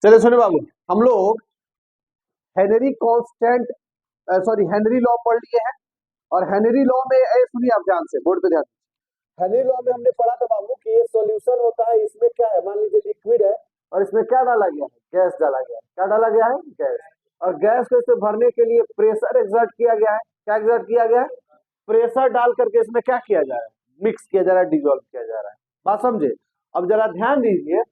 चलिए सुनिए बाबू, हम लोग हेनरी कांस्टेंट हेनरी लॉ पढ़ लिए हैं। और हेनरी लॉ में सुनिए आप ध्यान से, बोर्ड पे ध्यान। हेनरी लॉ में हमने पढ़ा था बाबू कि ये सॉल्यूशन होता है, इसमें क्या है, मान लीजिए लिक्विड है और इसमें क्या डाला गया है, गैस डाला गया है। क्या डाला गया है, गैस। और गैस को इसमें भरने के लिए प्रेशर एक्सर्ट किया गया है। क्या एक्सर्ट किया गया है, प्रेशर डाल करके इसमें क्या किया जा रहा है, मिक्स किया जा रहा है, डिजोल्व किया जा रहा है। बात समझे। अब जरा ध्यान दीजिए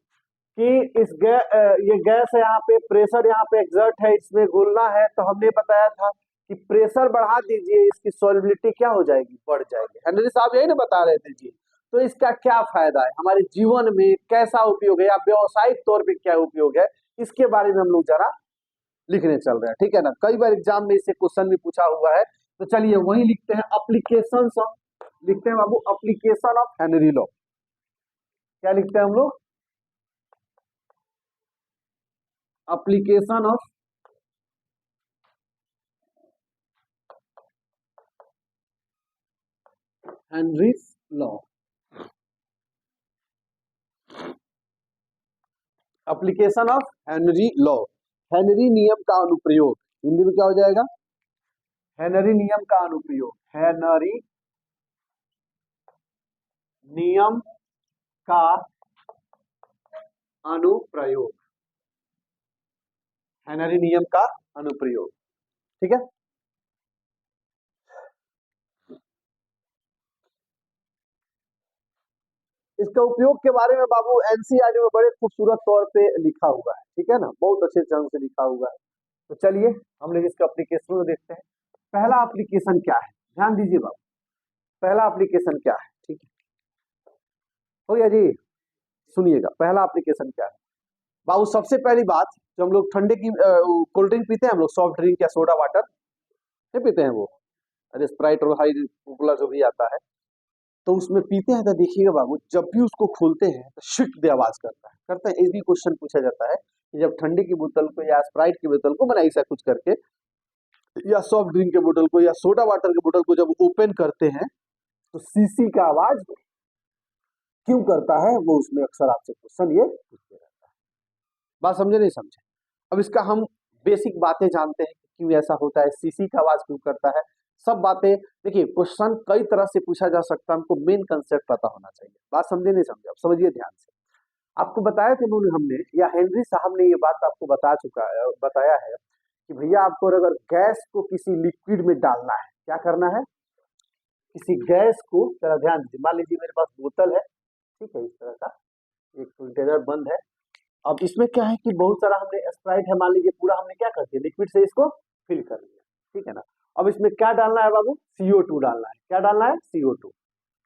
कि ये गैस है, यहाँ पे प्रेशर यहाँ पे एक्सर्ट है, इसमें घुलना है। तो हमने बताया था कि प्रेशर बढ़ा दीजिए, इसकी सॉल्युबिलिटी क्या हो जाएगी, बढ़ जाएगी। हेनरी साहब यही ना बता रहे थे जी। तो इसका क्या फायदा है हमारे जीवन में, कैसा उपयोग है या व्यवसायिक तौर पे क्या उपयोग है, इसके बारे में हम लोग जरा लिखने चल रहे हैं। ठीक है ना, कई बार एग्जाम में इससे क्वेश्चन भी पूछा हुआ है। तो चलिए वही लिखते हैं, अप्लीकेशन ऑफ, लिखते हैं बाबू अप्लीकेशन ऑफ हेनरी लॉ। क्या लिखते हैं हम लोग, application of Henry's law। Application of Henry law, Henry नियम का अनुप्रयोग। हिंदी में क्या हो जाएगा, हेनरी नियम का अनुप्रयोग। हेनरी नियम का अनुप्रयोग, हेनरी नियम का अनुप्रयोग। ठीक है। इसका उपयोग के बारे में बाबू एनसीईआरटी में बड़े खूबसूरत तौर पे लिखा हुआ है। ठीक है ना, बहुत अच्छे ढंग से लिखा हुआ है। तो चलिए हम लोग इसके एप्लीकेशन को देखते हैं। पहला एप्लीकेशन क्या है, ध्यान दीजिए बाबू, पहला एप्लीकेशन क्या है। ठीक है, हो गया जी। सुनिएगा, पहला एप्लीकेशन क्या है बाबू। सबसे पहली बात, जो हम लोग ठंडे की कोल्ड ड्रिंक पीते हैं, हम लोग सॉफ्ट ड्रिंक या सोडा वाटर नहीं पीते हैं वो, अरे स्प्राइट और हाई कोला जो भी आता है, तो उसमें पीते हैं तो देखिएगा बाबू, जब भी उसको खोलते हैं तो शिट दे आवाज करता है। ये भी क्वेश्चन पूछा जाता है कि जब ठंडे की बोतल को या स्प्राइट की बोतल को मैंने ऐसा कुछ करके, या सॉफ्ट ड्रिंक के बोतल को या सोडा वाटर के बोतल को जब ओपन करते हैं तो सीसी का आवाज क्यों करता है, वो उसमें अक्सर आपसे क्वेश्चन ये पूछते रहता है। बात समझे नहीं समझे। अब इसका हम बेसिक बातें जानते हैं कि क्यों ऐसा होता है, सीसी का आवाज क्यों करता है, सब बातें। देखिए क्वेश्चन कई तरह से पूछा जा सकता है, हमको मेन कंसेप्ट पता होना चाहिए। बात समझे नहीं समझे, अब समझिए ध्यान से। आपको बताया थे हमने, या हेनरी साहब ने ये बात आपको बताया है कि भैया आपको अगर गैस को किसी लिक्विड में डालना है, क्या करना है, किसी गैस को, जरा ध्यान दीजिए, मान लीजिए मेरे पास बोतल है, ठीक है, इस तरह का एक कंटेनर बंद है। अब इसमें क्या है कि बहुत सारा हमने स्प्राइट है, मान लीजिए पूरा हमने क्या कर दिया, लिक्विड से इसको फिल कर लिया। ठीक है ना। अब इसमें क्या डालना है बाबू, CO2 डालना है। क्या डालना है, CO2।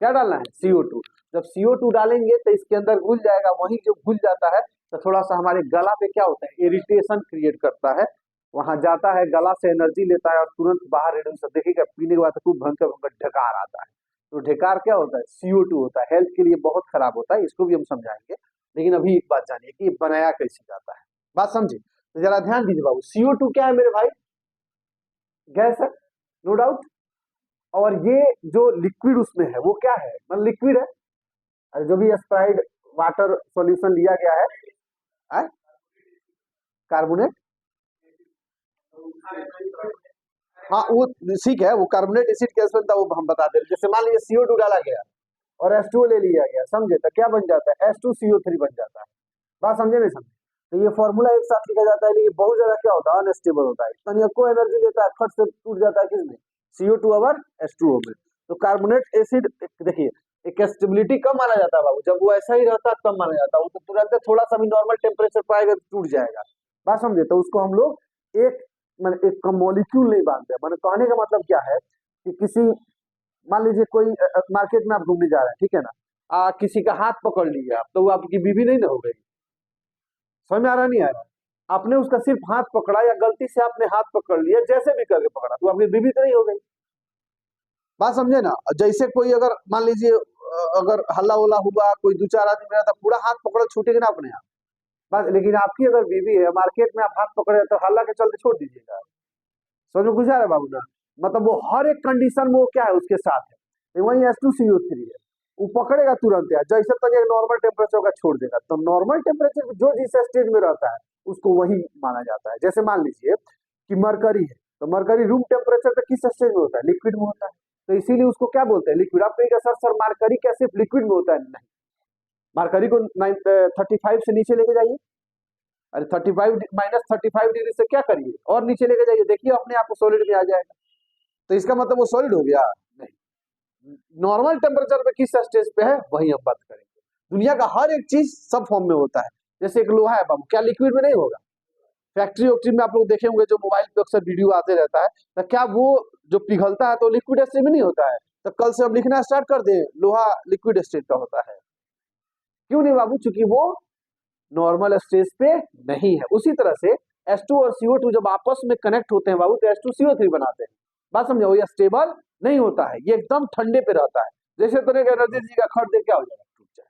क्या डालना है, CO2। जब CO2 डालेंगे तो इसके अंदर घुल जाएगा, वही जो घुल जाता है तो थोड़ा सा हमारे गला पे क्या होता है, इरिटेशन क्रिएट करता है, वहां जाता है, गला से एनर्जी लेता है और तुरंत बाहर रिड्यूस, देखिएगा पीने के बाद खूब भयंकर भयंकर ढकार आता है। तो ढकार क्या होता है, CO2 होता है, हेल्थ के लिए बहुत खराब होता है, इसको भी हम समझाएंगे। लेकिन अभी एक बात जानिए कि ये बनाया कैसे जाता है, बात समझे। तो जरा ध्यान दीजिए बाबू, CO2 क्या है मेरे भाई, गैस है, नो डाउट। और ये जो लिक्विड उसमें है वो क्या है, मतलब लिक्विड है। अरे जो भी स्प्राइट वाटर सॉल्यूशन लिया गया है, कार्बोनेट, हाँ वो ठीक है, वो कार्बोनेट एसिड कैसे बनता है वो हम बता दें। जैसे मान लीजिए CO2 डाला गया और H2O ले लिया गया, समझे, तो क्या बन जाता है, H2CO3 बन जाता है। बात समझे नहीं समझे। तो ये फॉर्मूला एक साथ लिखा जाता है, लेकिन बहुत ज्यादा क्या होता है, अनस्टेबल होता है, तनिको एनर्जी लेता है, फट से टूट जाता है किसमें, CO2 और H2O में। तो कार्बोनेट एसिड देखिए, एक स्टेबिलिटी कम माना जाता है बाबू, जब वो ऐसा ही रहता है तब माना जाता है, वो तो तुरंत थोड़ा सा भी नॉर्मल टेम्परेचर पाएगा तो टूट जाएगा। बात समझे। तो उसको हम लोग एक मैंने एक मॉलिक्यूल नहीं बांधते। मैंने कहने का मतलब क्या है कि किसी, मान लीजिए कोई मार्केट में आप घूमने जा रहे हैं, ठीक है ना, किसी का हाथ पकड़ लिया आप, तो वो आपकी बीवी नहीं ना हो गई। समझ में आ रहा नहीं आ रहा, आपने उसका सिर्फ हाथ पकड़ा या गलती से आपने हाथ पकड़ लिया, जैसे भी करके पकड़ा, तो आपकी बीवी तो नहीं हो गई। बात समझे ना। जैसे कोई अगर मान लीजिए अगर हल्ला उल्ला हुआ, कोई दो चार आदमी रहता, पूरा हाथ पकड़ छूटेगा ना अपने आप। बस, लेकिन आपकी अगर बीवी है, मार्केट में आप हाथ पकड़े तो हल्ला के चलते छोड़ दीजिएगा। समझ में गुजार है बाबू ना। मतलब वो हर एक कंडीशन में वो क्या है, उसके साथ है। वही H2CO3 है, वो पकड़ेगा तुरंत यार, जैसे तक एक नॉर्मल टेम्परेचर का छोड़ देगा। तो नॉर्मल टेम्परेचर जो जिस स्टेज में रहता है उसको वही माना जाता है। जैसे मान लीजिए कि मरकरी है, तो मरकरी रूम टेम्परेचर पे किस स्टेज में होता है? लिक्विड में होता है, तो इसीलिए उसको क्या बोलते हैं? लिक्विड। आप कहेंगे सर मरकरी क्या सिर्फ लिक्विड में होता है? नहीं, मरकरी को 35 से नीचे लेके जाइए, अरे 35 -35 डिग्री से क्या करिए और नीचे लेके जाइए, देखिए अपने आप को सॉलिड में आ जाएगा। तो इसका मतलब वो सॉलिड हो गया? नहीं, नॉर्मल टेम्परेचर पे किस स्टेज पे है वही हम बात करेंगे। दुनिया का हर एक चीज सब फॉर्म में होता है। जैसे एक लोहा है बाबू, क्या लिक्विड में नहीं होगा? फैक्ट्री वैक्ट्री में आप लोग देखे होंगे जो मोबाइल पे अक्सर वीडियो आते रहता है, तो क्या वो जो पिघलता है तो लिक्विड स्टेज में नहीं होता है? तो कल से हम लिखना स्टार्ट कर दें लोहा लिक्विड स्टेज का होता है। क्यों नहीं बाबू? चूंकि वो नॉर्मल स्टेज पे नहीं है। उसी तरह से H2 और CO2 जब आपस में कनेक्ट होते हैं बाबू तो H2CO3 बनाते हैं। बात समझो, ये स्टेबल नहीं होता है, ये एकदम ठंडे पे रहता है। जैसे तरह का एनर्जी जी का खड़ दे क्या हो जाएगा? टूट जाए।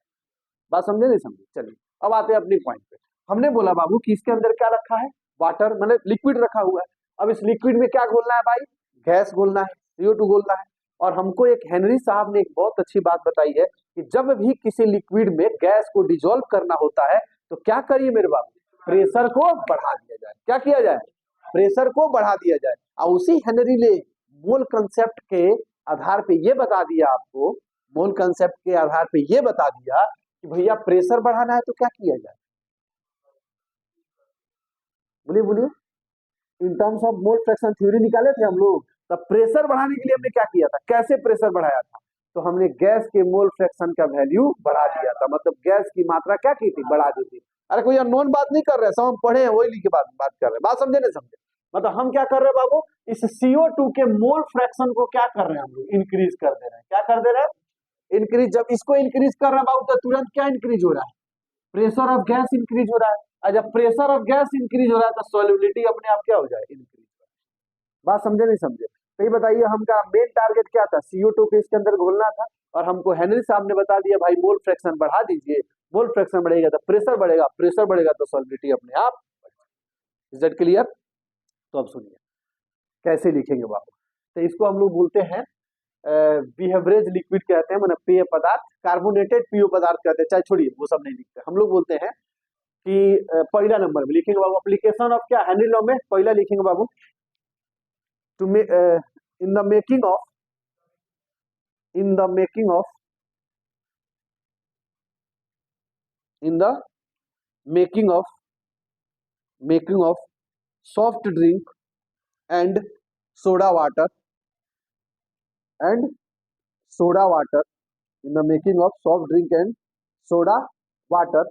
बात समझे नहीं समझे? चलिए अब आते हैं अपनी पॉइंट पे। हमने बोला बाबू कि इसके अंदर क्या रखा है? वाटर, मतलब लिक्विड रखा हुआ है। अब इस लिक्विड में क्या घोलना है भाई? गैस घोलना है, CO2 घोलना है। और हमको एक हेनरी साहब ने एक बहुत अच्छी बात बताई है कि जब भी किसी लिक्विड में गैस को डिजोल्व करना होता है तो क्या करिए मेरे बाबू? प्रेशर को बढ़ा दिया जाए। क्या किया जाए? प्रेशर को बढ़ा दिया जाए। और उसी हेनरी ने मोल कंसेप्ट के आधार पे ये बता दिया आपको, मोल कंसेप्ट के आधार पे ये बता दिया कि भैया प्रेशर बढ़ाना है तो क्या किया जाए? बोलिए बोलिए। In terms of mole fraction theory निकाले थे हम लोग, तब प्रेशर बढ़ाने के लिए हमने क्या किया था? कैसे प्रेशर बढ़ाया था? तो हमने गैस के मोल फ्रैक्शन का वैल्यू बढ़ा दिया था, मतलब गैस की मात्रा क्या की थी? बढ़ा दी थी। अरे कोई अननोन बात नहीं कर रहे, सब हम पढ़े हैं वही लिखे बात कर रहे हैं। बात समझे नहीं समझे? मतलब हम क्या कर रहे हैं बाबू? इस CO2 के मोल फ्रैक्शन को क्या कर रहे हैं हम लोग? इंक्रीज कर दे रहे हैं। क्या कर दे रहे हैं? इंक्रीज। जब इसको इंक्रीज कर रहे हैं बाबू तो तुरंत क्या इंक्रीज हो रहा है? प्रेशर ऑफ गैस इंक्रीज हो रहा है। और जब प्रेशर ऑफ गैस इंक्रीज हो रहा है तो सॉल्युबिलिटी अपने आप क्या हो जाए? इंक्रीज। बात समझे नहीं समझे? तो ये बताइए, हमका मेन टारगेट क्या था? CO2 को इसके अंदर घोलना था। और हमको हेनरी साहब ने बता दिया भाई मोल फ्रैक्शन बढ़ा दीजिए, मोल फ्रैक्शन बढ़ेगा तो प्रेशर बढ़ेगा, प्रेशर बढ़ेगा तो सॉल्युबिलिटी अपने आप। Is that clear? तो अब सुनिए कैसे लिखेंगे बाबू। तो इसको हम लोग बोलते हैं बिहेवरेज लिक्विड कहते हैं, मतलब पेय पदार्थ। कार्बोनेटेड पीओ पदार्थ कहते हैं, चाहे छोड़िए वो सब नहीं लिखते। हम लोग बोलते हैं कि पहला नंबर में लिखेंगे बाबू एप्लीकेशन ऑफ क्या? हेनरी लॉ में पहला लिखेंगे बाबू to in the making of in the making of in the making of soft drink and soda water and soda water in the making of soft drink and soda water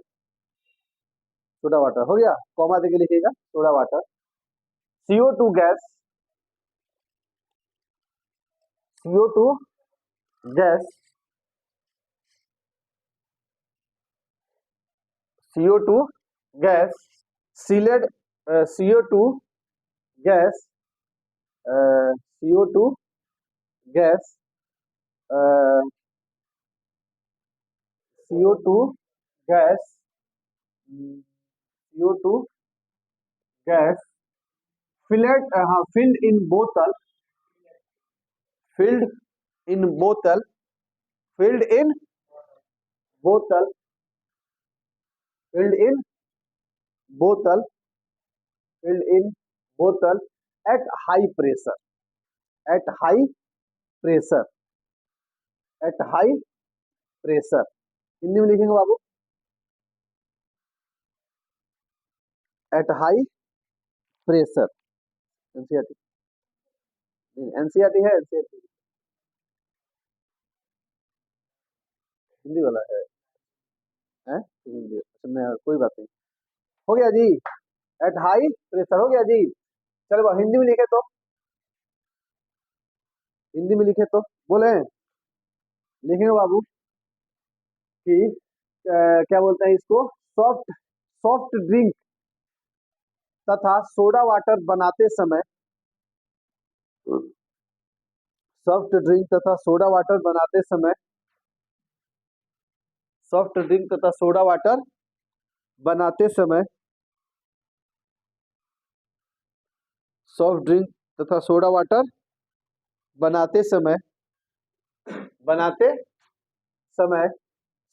हो गया, comma देके लिखिएगा soda water. CO2 gas CO2 gas CO2 gas sealed CO2 gas CO2 gas CO2 gas CO2 gas filled in बोतल filled in बोतल filled in बोतल filled in बोतल filled in बोतल at high pressure at high pressure at high pressure। Hindi में लिखेंगे बाबू at high pressure। NCERT NCERT है, NCERT Hindi वाला है हिंदी। अच्छा कोई बात नहीं, हो गया जी। एट हाई प्रेशर हो गया जी। चलो हिंदी में लिखे तो, हिंदी में लिखे तो बोले लिखेंगे बाबू कि क्या बोलते हैं इसको? सॉफ्ट सॉफ्ट ड्रिंक तथा सोडा वाटर बनाते समय सॉफ्ट ड्रिंक तथा सोडा वाटर बनाते समय सॉफ्ट ड्रिंक तथा सोडा वाटर बनाते समय सॉफ्ट ड्रिंक तथा सोडा वाटर बनाते समय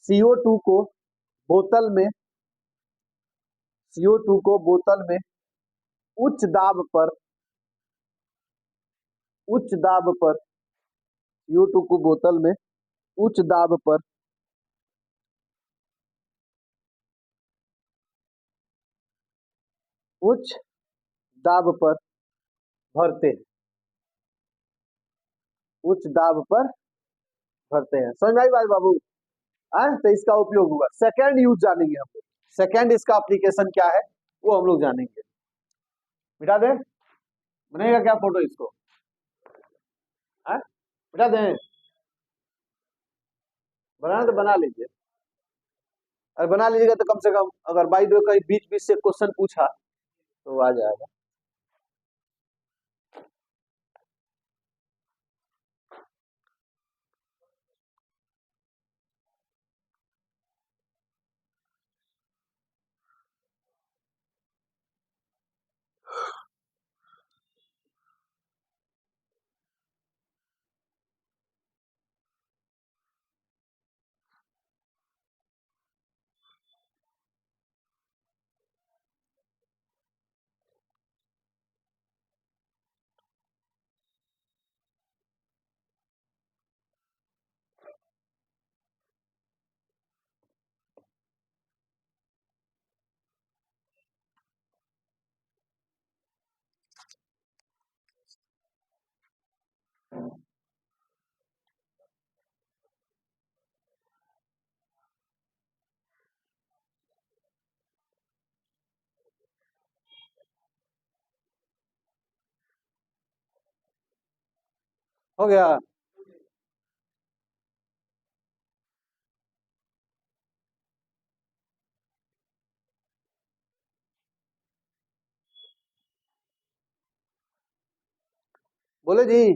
CO2 को बोतल में CO2 को बोतल में उच्च दाब पर CO2 को बोतल में उच्च दाब पर उच्च दाब पर भरते हैं, उच्च दाब पर भरते हैं। समझ में आई बात बाबू? तो इसका उपयोग हुआ। सेकेंड यूज जानेंगे हम लोग, सेकेंड इसका एप्लीकेशन क्या है वो हम लोग जानेंगे। मिटा दे, बनेगा क्या फोटो इसको? मिटा दें? बनाना तो बना लीजिए। अरे बना लीजिएगा तो कम से कम अगर बाई द वे कहीं बीच बीच से क्वेश्चन पूछा तो आ जाएगा। हो गया? बोले जी,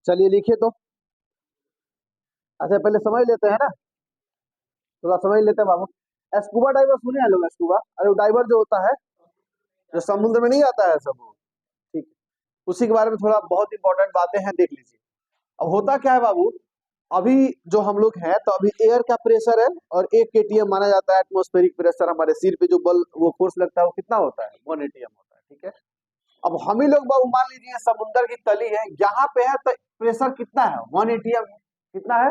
चलिए लिखिए तो। अच्छा पहले समझ लेते हैं ना, थोड़ा समझ लेते हैं बाबू। स्कूबा डाइवर सुने हैं लोग? स्कूबा, अरे वो डाइवर जो होता है जो समुद्र में नहीं आता है सब वो, ठीक है, उसी के बारे में थोड़ा बहुत इंपॉर्टेंट बातें हैं, देख लीजिए। अब होता क्या है बाबू, अभी जो हम लोग हैं तो अभी एयर का प्रेशर है और 1 atm माना जाता है एटमॉस्फेरिक प्रेशर। हमारे सिर पे जो बल वो फोर्स लगता है वो कितना होता है? 1 atm होता है, ठीक है। अब हम ही लोग बाबू मान लीजिए समुद्र की तली है, यहाँ पे है तो प्रेशर कितना है? 1 atm। कितना है?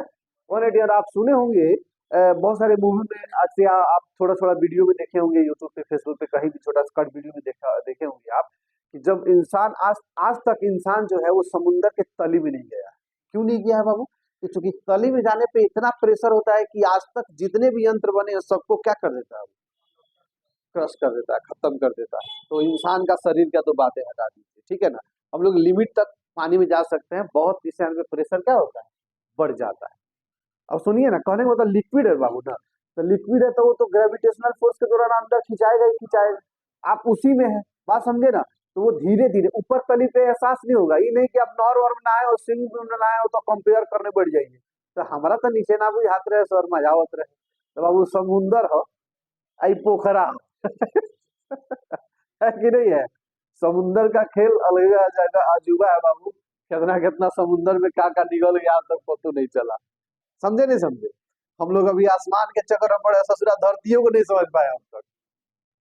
1 atm। आप सुने होंगे बहुत सारे मूवी में, आज से आप थोड़ा थोड़ा वीडियो में देखे होंगे, यूट्यूब पे फेसबुक पे कहीं भी छोटा कट वीडियो में देखे होंगे आप, कि जब इंसान आज आज तक इंसान जो है वो समुद्र के तली में नहीं गया। क्यों नहीं गया है बाबू? कि चूंकि तली में जाने पे इतना प्रेशर होता है कि आज तक जितने भी यंत्र बने हैं सबको क्या कर देता है? क्रश कर देता है, खत्म कर देता है। तो इंसान का शरीर का तो बातें हटा दीजिए, ठीक है ना। हम लोग लिमिट तक पानी में जा सकते हैं, बहुत इस प्रेशर क्या होता है? बढ़ जाता है। अब सुनिए ना, कहने का मतलब लिक्विड है बाबू ना, तो लिक्विड है तो वो तो ग्रेविटेशनल फोर्स के दौरान अंदर खिंचाएगा ही खिंचाएगा। आप उसी में है, बात समझे ना। तो वो धीरे धीरे ऊपर तली पे एहसास नहीं होगा। ये नहीं कि आप नहर वहर में नहाए हो, स्विमिंग पूल में नहाए हो तो कंपेयर करने बढ़ जाइए, तो हमारा तो नीचे ना भी हाथ रहे सर मजा आवत रहे। तो बाबू समुंदर हो आई पोखरा हो है कि नहीं है? समुंदर का खेल अलग जगह अजूबा है बाबू। कितना कितना समुंदर में क्या क्या निकल गया, आज तक पता नहीं चला। समझे नहीं समझे? हम लोग अभी आसमान के चक्कर में पड़े, ससुरा धरतियों को नहीं समझ पाए अब तक।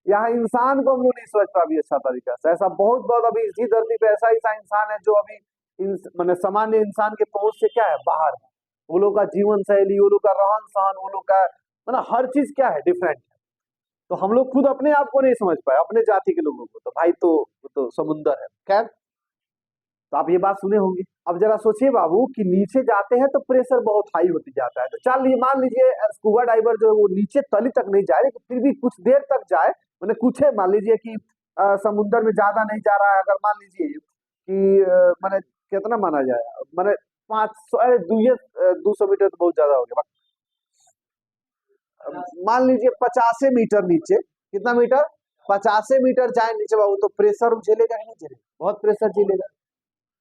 यहाँ इंसान को हम लोग नहीं समझ पाए अभी अच्छा तरीका से। ऐसा बहुत बहुत अभी इसी धरती पे ऐसा ऐसा इंसान है जो अभी मैंने सामान्य इंसान के पहुंच से क्या है, बाहर है। वो लोग का जीवन शैली, वो लोग का रहन सहन, वो लोग का मतलब हर चीज क्या है, डिफरेंट है। तो हम लोग खुद अपने आप को नहीं समझ पाए, अपने जाति के लोगों को। तो भाई तो वो तो समुंदर है। खैर, तो आप ये बात सुने होंगे। अब जरा सोचिए बाबू कि नीचे जाते हैं तो प्रेशर बहुत हाई होती जाता है। तो चलिए मान लीजिए स्कूबा डाइवर जो है वो नीचे तली तक नहीं जाए, लेकिन फिर भी कुछ देर तक जाए, मैंने कुछ है, मान लीजिए कि समुद्र में ज्यादा नहीं जा रहा है। अगर मान लीजिए कि मैंने कितना माना जाए, मैंने 500 200 मीटर तो बहुत ज्यादा हो गया। मान लीजिए 50 मीटर नीचे, कितना मीटर? 50 मीटर जाए नीचे बाबू, तो प्रेशर झेलेगा कि नहीं झेलेगा? बहुत प्रेशर झेलेगा।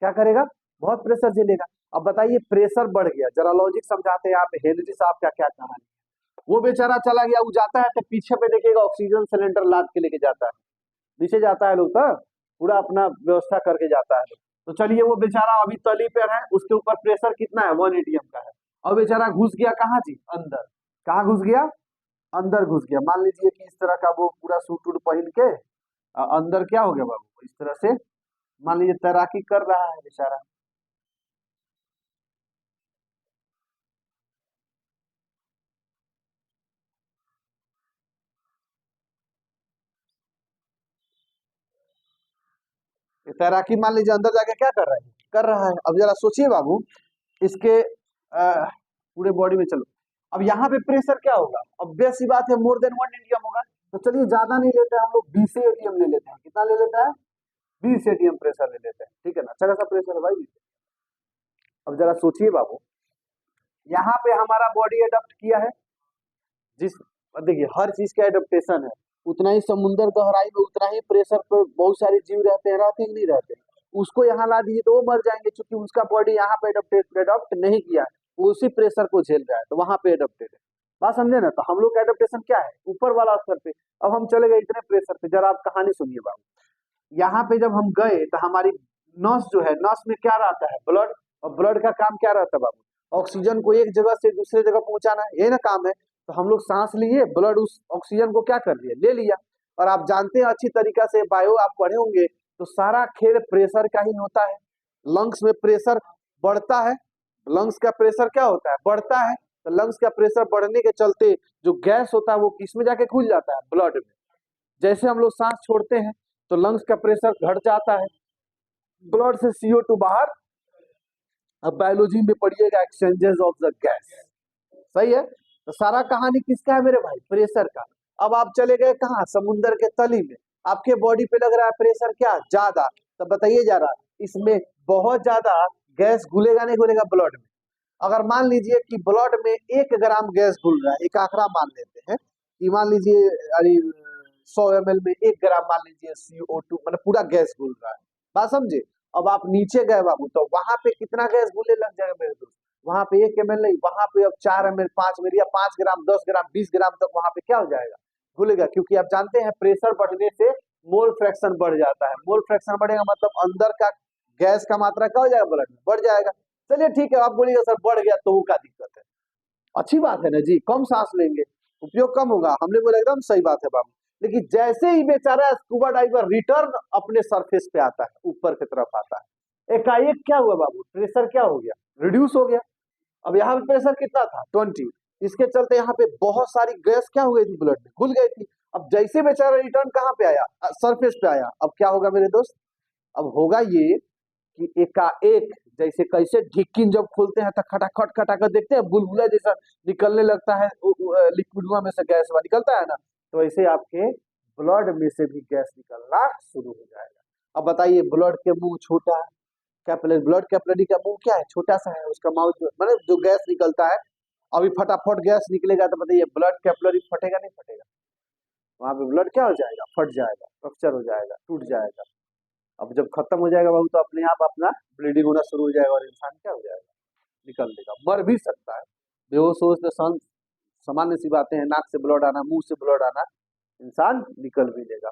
क्या करेगा? बहुत प्रेशर झेलेगा। अब बताइए प्रेशर बढ़ गया, जरा लॉजिक समझाते हैं आप, हेनरी साहब क्या क्या कहा है। वो बेचारा चला गया, वो जाता है तो पीछे पे देखिएगा ऑक्सीजन सिलेंडर लाद के लेके जाता है, नीचे जाता है लोग तो पूरा अपना व्यवस्था करके जाता है। तो चलिए वो बेचारा अभी तली पे है, उसके ऊपर प्रेशर कितना है? 1 atm का है। और बेचारा घुस गया कहाँ जी? अंदर। कहाँ घुस गया? अंदर घुस गया। मान लीजिए कि इस तरह का वो पूरा सूट वूट पहन के अंदर क्या हो गया बाबू, इस तरह से मान लीजिए तैराकी कर रहा है बेचारा। ये तैराकी मान लीजिए अंदर जाके क्या कर रहा है, कर रहा है। अब जरा सोचिए बाबू, इसके पूरे बॉडी में चलो, अब यहाँ पे प्रेशर क्या होगा, ऑब्वियस सी बात है मोर देन 1 एटीएम होगा। तो चलिए ज्यादा नहीं लेते हैं हम लोग, 20 एटीएम ले लेते हैं। कितना ले लेते हैं, 20 एटीएम प्रेशर ले लेते हैं, ठीक है ना। अच्छा खासा प्रेशर है भाई 20। अब जरा सोचिए बाबू, यहाँ पे हमारा बॉडी अडॉप्ट किया है, जिस देखिए हर चीज का एडप्टेशन है। उतना ही समुद्र गहराई में उतना ही प्रेशर पे बहुत सारे जीव रहते हैं, रहते ही नहीं रहते। उसको यहाँ ला दीजिए तो वो मर जाएंगे, क्योंकि उसका बॉडी यहाँ पे एडप्ट नहीं किया है, वो उसी प्रेशर को झेल रहा है, तो वहां पे एडप्टेड है। बात समझे ना। तो हम लोग का एडप्टेशन क्या है, ऊपर वाला स्तर पे। अब हम चले गए इतने प्रेशर पे, जरा आप कहानी सुनिए बाबू। यहाँ पे जब हम गए तो हमारी नस जो है, नस में क्या रहता है, ब्लड। और ब्लड का काम क्या रहता है बाबू, ऑक्सीजन को एक जगह से दूसरे जगह पहुंचाना, ये ना काम है। तो हम लोग सांस लिए, ब्लड उस ऑक्सीजन को क्या कर लिया, ले लिया। और आप जानते हैं अच्छी तरीका से, बायो आप पढ़े होंगे, तो सारा खेल प्रेशर का ही होता है। लंग्स में प्रेशर बढ़ता है, लंग्स का प्रेशर क्या होता है, बढ़ता है। तो लंग्स का प्रेशर बढ़ने के चलते जो गैस होता है वो किस में जाके घुल जाता है, ब्लड में। जैसे हम लोग सांस छोड़ते हैं तो लंग्स का प्रेशर घट जाता है, ब्लड से CO2 बाहर। अब बायोलॉजी में पढ़िएगा, एक्सचेंजेस ऑफ द गैस, सही है। तो सारा कहानी किसका है मेरे भाई, प्रेशर का। अब आप चले गए कहाँ, समुद्र के तली में। आपके बॉडी पे लग रहा है प्रेशर क्या ज्यादा, तो बताइए जरा, इसमें बहुत ज्यादा गैस घुलेगा नहीं घुलेगा ब्लड में। अगर मान लीजिए कि ब्लड में 1 ग्राम गैस घुल रहा है, एक आंकड़ा मान लेते हैं कि मान लीजिए, अरे 100 ml में 1 ग्राम मान लीजिए CO2, मतलब पूरा गैस घुल रहा है। बात समझे। अब आप नीचे गए बाबू, तो वहां पे कितना गैस घुलने लग जाएगा मेरे दोस्त, वहां पे 1 ml नहीं, वहां पे अब 4 ml, 5 ml या 5 ग्राम, 10 ग्राम, 20 ग्राम तक वहां पे क्या हो जाएगा, घुलेगा। क्योंकि आप जानते हैं प्रेशर बढ़ने से मोल फ्रैक्शन बढ़ जाता है। मोल फ्रैक्शन बढ़ेगा मतलब अंदर का गैस का मात्रा क्या हो जाएगा, ब्लड में बढ़ जाएगा। चलिए ठीक है, आप बोलिएगा सर बढ़ गया तो वो क्या दिक्कत है, अच्छी बात है ना जी, कम सांस लेंगे, उपयोग कम होगा, हमने बोला एकदम सही बात है बाबू। लेकिन जैसे ही बेचारा स्कूबा डाइवर रिटर्न अपने सरफेस पे आता है, ऊपर की तरफ आता है, एकाएक क्या हुआ बाबू, प्रेशर क्या हो गया, रिड्यूस हो गया। अब यहाँ पे प्रेशर कितना था, 20। इसके चलते यहाँ पे बहुत सारी गैस क्या हो गई थी, ब्लड में घुल गई थी। अब जैसे बेचारा रिटर्न कहाँ पे आया, सरफेस पे आया, अब क्या होगा मेरे दोस्त, अब होगा ये कि एकाएक, जैसे कैसे ढिक्किन जब खोलते हैं तो खटाखट खटाखट देखते हैं, बुलबुला जैसा निकलने लगता है, लिक्विड में से गैस निकलता है ना, तो वैसे आपके ब्लड में से भी गैस निकलना शुरू हो जाएगा। अब बताइए, ब्लड के मुंह छोटा है, कैपिलरी, ब्लड कैपिलरी का मुंह क्या है, छोटा सा है, उसका माउथ मतलब जो गैस निकलता है, अभी फटाफट गैस निकलेगा तो बताइए ब्लड कैपिलरी फटेगा नहीं फटेगा, वहां पे ब्लड क्या हो जाएगा, फट जाएगा, रप्चर हो जाएगा, टूट जाएगा। अब जब खत्म हो जाएगा बाबू, तो अपने आप अपना ब्लीडिंग होना शुरू हो जाएगा और इंसान क्या हो जाएगा, निकल देगा, मर भी सकता है। बेहोश हो तो सामान्य सी बातें हैं, नाक से ब्लड आना, मुंह से ब्लड आना, इंसान निकल भी लेगा।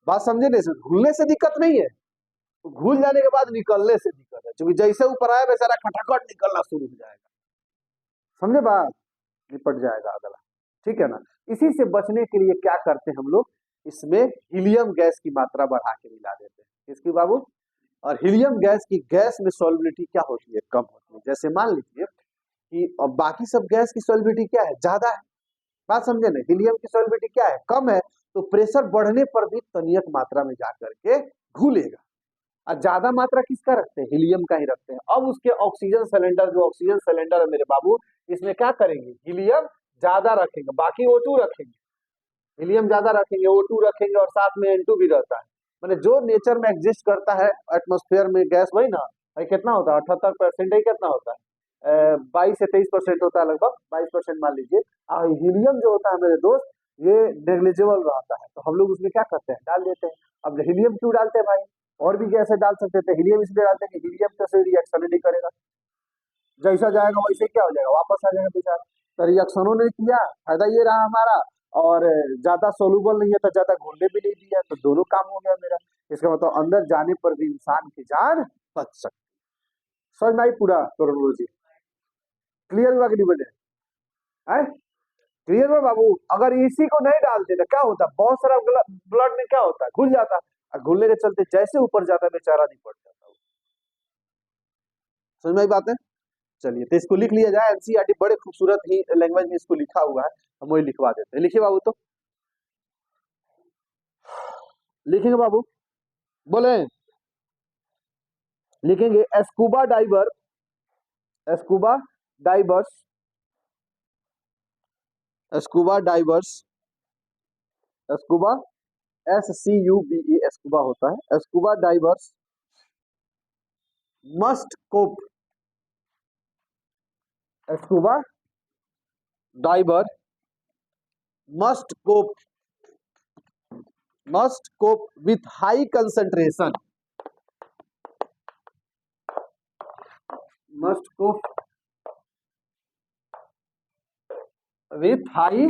बात समझे नहीं, घुलने से दिक्कत नहीं है, तो घुल जाने के बाद निकलने से दिक्कत है, क्योंकि जैसे ऊपर आया बेचारा खटाखट निकलना शुरू हो जाएगा, समझे बात, निपट जाएगा अगला, ठीक है ना। इसी से बचने के लिए क्या करते हैं हम लोग, इसमें हीलियम गैस की मात्रा बढ़ा के मिला देते हैं, इसकी बाबू। और हीलियम गैस की, गैस में सॉल्युबिलिटी क्या होती है, कम होती है। जैसे मान लीजिए कि अब बाकी सब गैस की सॉल्युबिलिटी क्या है, ज्यादा है, बात समझे ना, हीलियम की सॉल्युबिलिटी क्या है, कम है, तो प्रेशर बढ़ने पर भी तनिक मात्रा में जाकर के घुलेगा। और ज्यादा मात्रा किसका रखते हैं, हीलियम का ही रखते हैं। अब उसके ऑक्सीजन सिलेंडर, जो ऑक्सीजन सिलेंडर है मेरे बाबू, इसमें क्या करेंगे, हीलियम ज्यादा रखेंगे, बाकी O2 रखेंगे, हीलियम ज्यादा रखेंगे, O2 रखेंगे, और साथ में N2 भी रहता है। मैंने जो नेचर में एग्जिस्ट करता है एटमोस्फेयर में गैस, वही ना भाई, कितना होता है, 78% ही कितना होता है, 22 से 23% होता है, लगभग 22% मान लीजिए। हीलियम जो होता है मेरे दोस्त, ये नेग्लिजिबल रहता है, तो हम लोग उसमें क्या करते हैं, डाल देते हैं। अब हीलियम क्यों डालते हैं भाई, और भी गैसें डाल सकते थे, हीलियम इसलिए डालते हैं कि हीलियम तो से रिएक्शन नहीं करेगा, जैसा जाएगा वैसे क्या हो जाएगा, वापस आ जाएगा बेचारा। तो रिएक्शनों ने किया, फायदा ये रहा हमारा, और ज्यादा सोलूबल नहीं है तो ज्यादा घुलने भी नहीं दिया, तो दोनों काम हो गया मेरा। इसका मतलब अंदर जाने पर भी इंसान की जान बच सकती है। समझ में आई पूरा क्रोनोलॉजी, क्लियर हुआ कि नहीं बने, है? क्लियर है बाबू? अगर इसी को नहीं डालते तो क्या होता, बहुत सारा ब्लड में क्या होता है, घुल जाता, और घुलने के चलते जैसे ऊपर जाता बेचारा नहीं पड़ जाता। समझ में आई बात है? चलिए तो इसको लिख लिया जाए, एनसीईआरटी बड़े खूबसूरत ही लैंग्वेज में इसको लिखा हुआ है, हम वही लिखवा देते हैं। लिखिए बाबू, तो लिखेंगे बाबू, बोले लिखेंगे scuba diver, scuba divers, scuba divers, scuba SCUBA scuba होता है, scuba divers must cope, scuba diver must cope, must cope with high concentration, must cope with high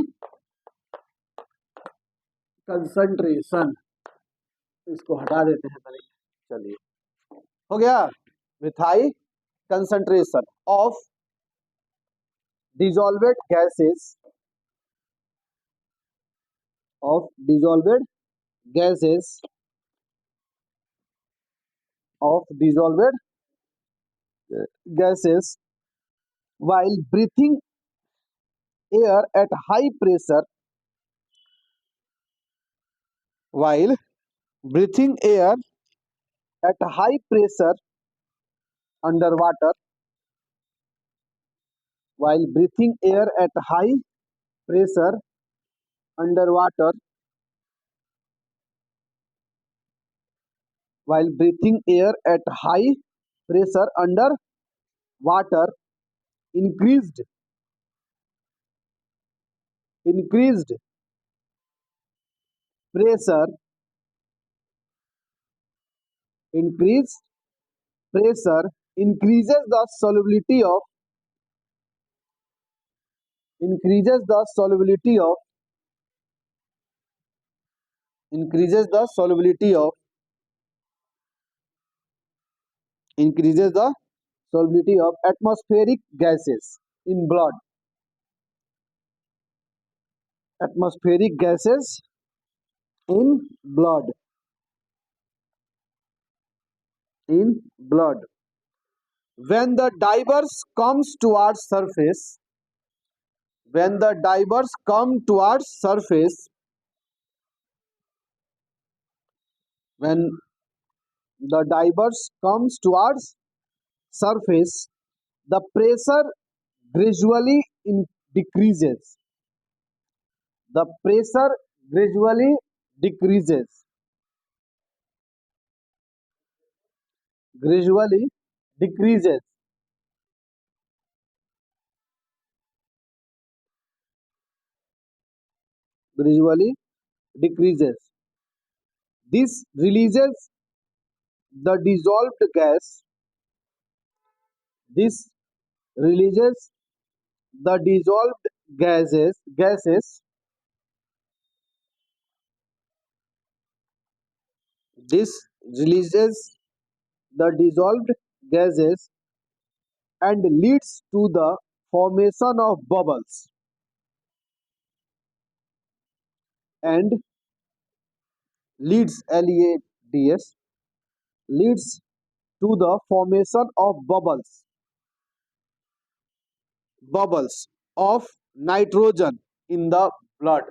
concentration, इसको हटा देते हैं तनिक। चलिए हो गया, with high concentration of dissolved gases, of dissolved gases, of dissolved gases while breathing air at high pressure, while breathing air at high pressure underwater, while breathing air at high pressure underwater, while breathing air at high pressure under water, increased pressure, increased pressure increases the solubility of, increases the solubility of, increases the solubility of, increases the solubility of atmospheric gases in blood, atmospheric gases in blood, in blood. When the divers comes towards surface, when the divers come towards surface, when the divers comes towards surface, the pressure gradually decreases, the pressure gradually decreases, gradually decreases, gradually decreases. This releases the dissolved gas, this releases the dissolved gases, this releases the dissolved gases and leads to the formation of bubbles, and leads, LEADS, leads to the formation of bubbles, bubbles of nitrogen in the blood,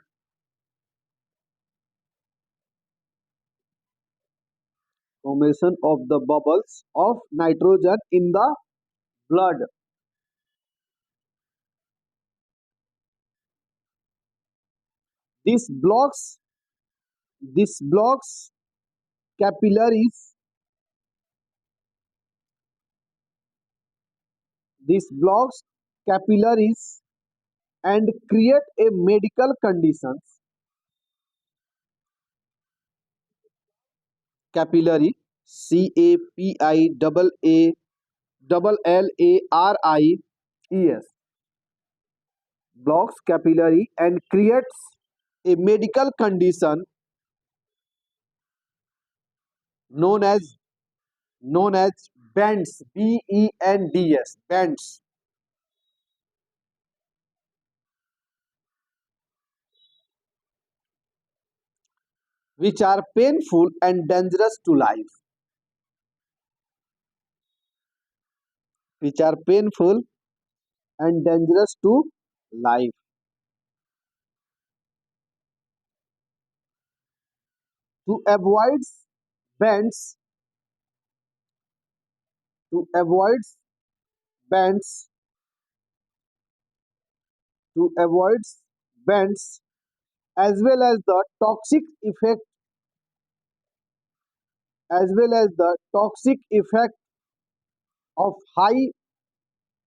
formation of the bubbles of nitrogen in the blood. This blocks, this blocks capillaries, this blocks capillaries and create a medical conditions, capillary, CAPILLARIES, blocks capillary and creates a medical condition known as, known as bends, BENDS, bends, which are painful and dangerous to life, which are painful and dangerous to life. To avoid bends, to avoid bends, to avoid bends, as well as the toxic effect, as well as the toxic effect of high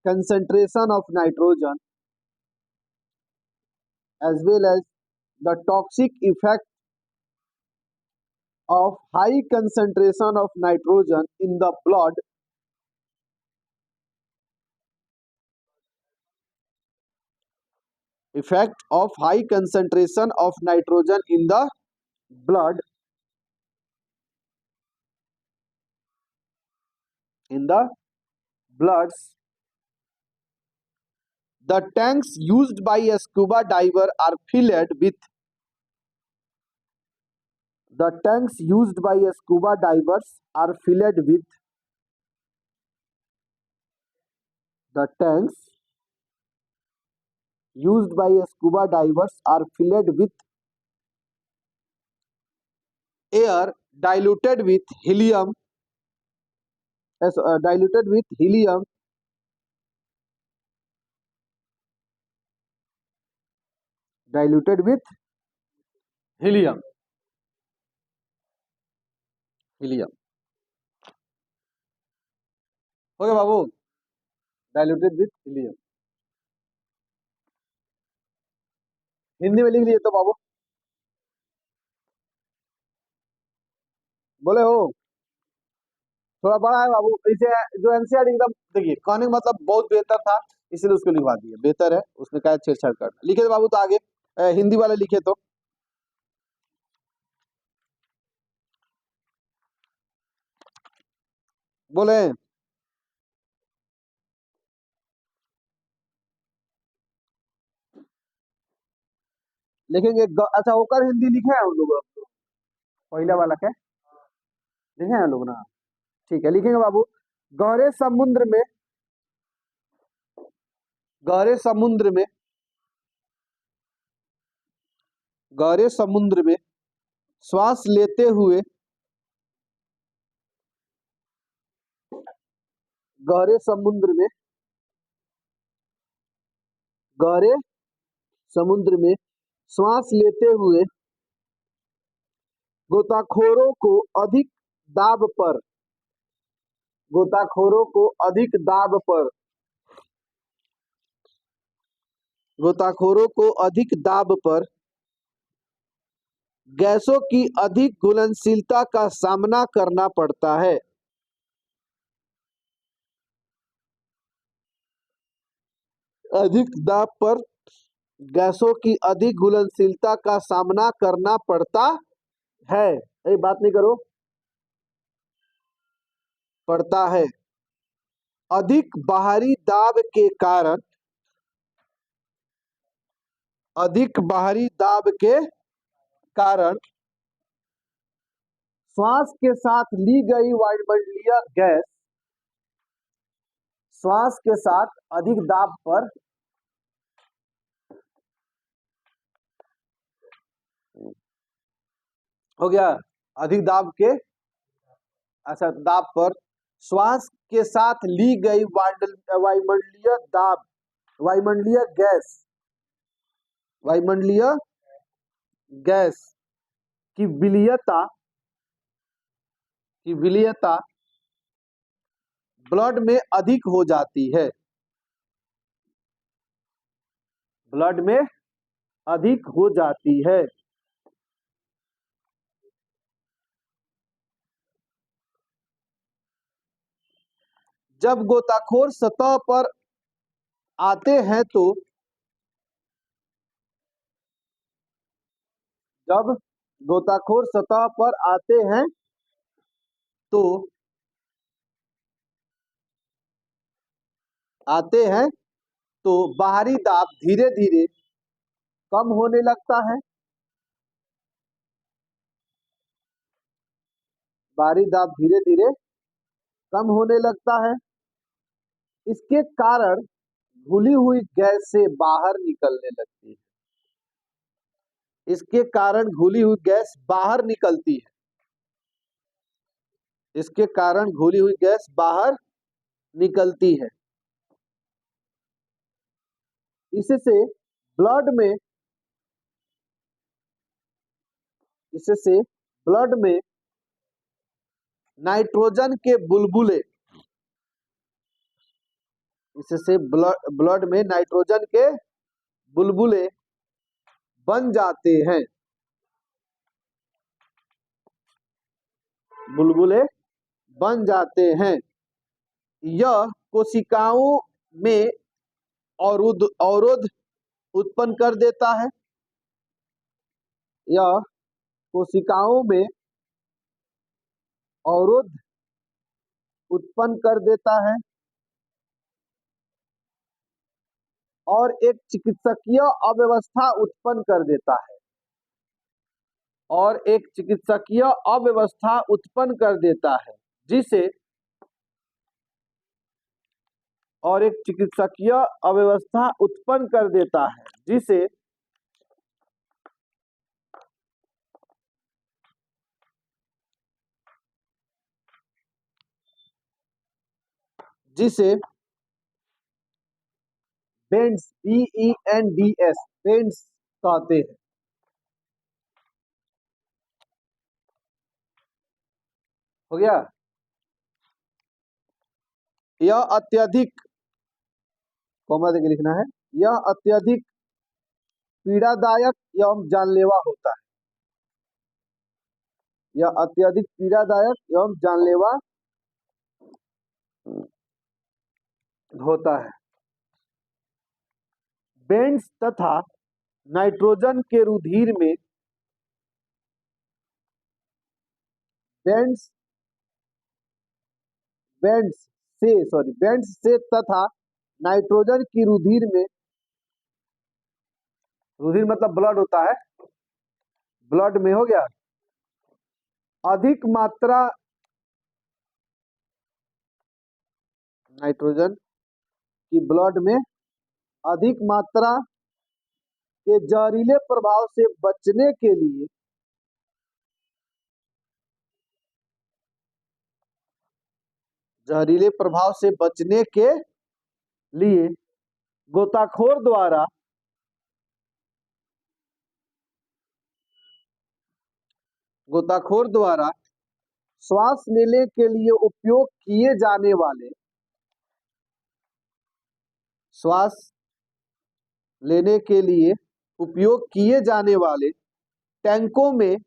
concentration of nitrogen, as well as the toxic effect of high concentration of nitrogen in the blood, effect of high concentration of nitrogen in the blood, in the bloods. The tanks used by a scuba diver are filled with, the tanks used by a scuba divers are filled with, the tanks used by a scuba divers are filled with air diluted with helium, diluted with helium, diluted with helium, helium. हो गया बाबू, diluted with helium. Hindi में लिख लिए तो बाबू, बोले हो थोड़ा बड़ा है बाबू, इसे जो एनसीईआरटी एकदम देखिए कहने का मतलब बहुत बेहतर था, इसलिए उसको लिखवा दिया, बेहतर है उसने कहा छेड़छाड़ करना। लिखे तो बाबू, तो आगे हिंदी वाले लिखे तो बोले लिखेंगे अच्छा होकर हिंदी लिखे हैं उन लोग, पहला वाला क्या लिखे हैं लोग ना, ठीक है लिखेंगे बाबू। गहरे समुद्र में, गहरे समुद्र में, गहरे समुद्र में श्वास लेते हुए, गहरे समुद्र में, गहरे समुद्र में श्वास लेते हुए गोताखोरों को अधिक दाब पर, गोताखोरों को अधिक दाब पर, गोताखोरों को अधिक दाब पर गैसों की अधिक घुलनशीलता का सामना करना पड़ता है, अधिक दाब पर गैसों की अधिक घुलनशीलता का सामना करना पड़ता है, ये बात नहीं करो, पड़ता है। अधिक बाहरी दाब के कारण, अधिक बाहरी दाब के कारण श्वास के साथ ली गई वायुमंडलीय गैस, श्वास के साथ अधिक दाब पर हो गया, अधिक दाब के, अच्छा दाब पर श्वास के साथ ली गई वायुमंडलीय दाब, वायुमंडलीय गैस, वायुमंडलीय गैस की विलीयता, की विलीयता ब्लड में अधिक हो जाती है, ब्लड में अधिक हो जाती है। जब गोताखोर सतह पर आते हैं तो, जब गोताखोर सतह पर आते हैं तो, आते हैं तो बाहरी दाब धीरे धीरे कम होने लगता है, बाहरी दाब धीरे धीरे कम होने लगता है। इसके कारण घुली हुई गैस से बाहर निकलने लगती है। इसके कारण घुली हुई गैस बाहर निकलती है। इसके कारण घुली हुई गैस बाहर निकलती है। इससे ब्लड में इससे ब्लड में नाइट्रोजन के बुलबुले इससे ब्लड में नाइट्रोजन के बुलबुले बन जाते हैं। बुलबुले बन जाते हैं। यह कोशिकाओं में अवरोध उत्पन्न कर देता है। यह कोशिकाओं में अवरोध उत्पन्न कर देता है और एक चिकित्सकीय अव्यवस्था उत्पन्न कर देता है। और एक चिकित्सकीय अव्यवस्था उत्पन्न कर देता है जिसे और एक चिकित्सकीय अव्यवस्था उत्पन्न कर देता है जिसे जिसे बेंड्स BENDS बेंड्स कहते हैं। हो गया। यह अत्यधिक कॉमा देके लिखना है। यह अत्यधिक पीड़ादायक एवं जानलेवा होता है। यह अत्यधिक पीड़ादायक एवं जानलेवा होता है। बेंड्स तथा नाइट्रोजन के रुधिर में बेंड्स से तथा नाइट्रोजन की रुधिर में, रुधिर मतलब ब्लड होता है, ब्लड में हो गया, अधिक मात्रा नाइट्रोजन की ब्लड में अधिक मात्रा के जहरीले प्रभाव से बचने के लिए जहरीले प्रभाव से बचने के लिए गोताखोर द्वारा श्वास लेने के लिए उपयोग किए जाने वाले श्वास लेने के लिए उपयोग किए जाने वाले टैंकों में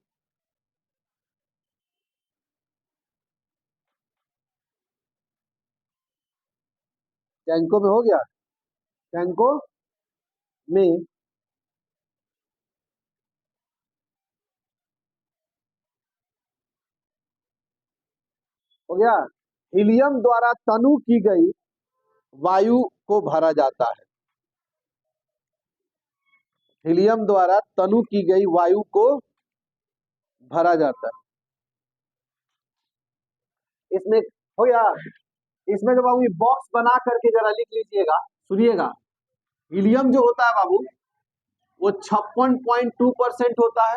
हो गया, टैंकों में हो गया हीलियम द्वारा तनु की गई वायु को भरा जाता है। हीलियम द्वारा तनु की गई वायु को भरा जाता है। इसमें हो गया। इसमें जो बाबू ये बॉक्स बना करके जरा लिख लीजिएगा, सुनिएगा। हीलियम जो होता है बाबू वो 56.2% होता है।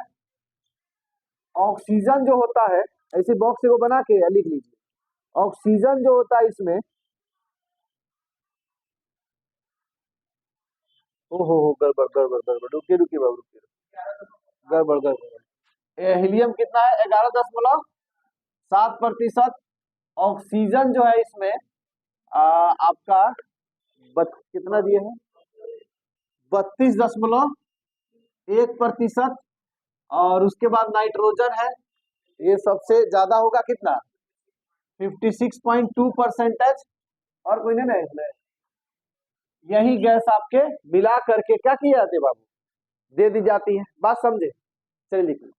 ऑक्सीजन जो होता है, ऐसे बॉक्स को बना के लिख लीजिए। ऑक्सीजन जो होता है इसमें ओहो गड़बड़ गड़बड़ गड़बड़ रुकिए रुकिए बाबू रुकिए, गड़बड़ गड़बड़। हीलियम कितना है? 11.7%। ऑक्सीजन जो है इसमें आपका कितना दिए हैं? 32.1%। और उसके बाद नाइट्रोजन है, ये सबसे ज्यादा होगा कितना? 56.2%। और कोई नहीं इसमें। यही गैस आपके मिला करके क्या किए जाते बाबू? दे दी जाती है। बात समझे? चलिए लिखिए।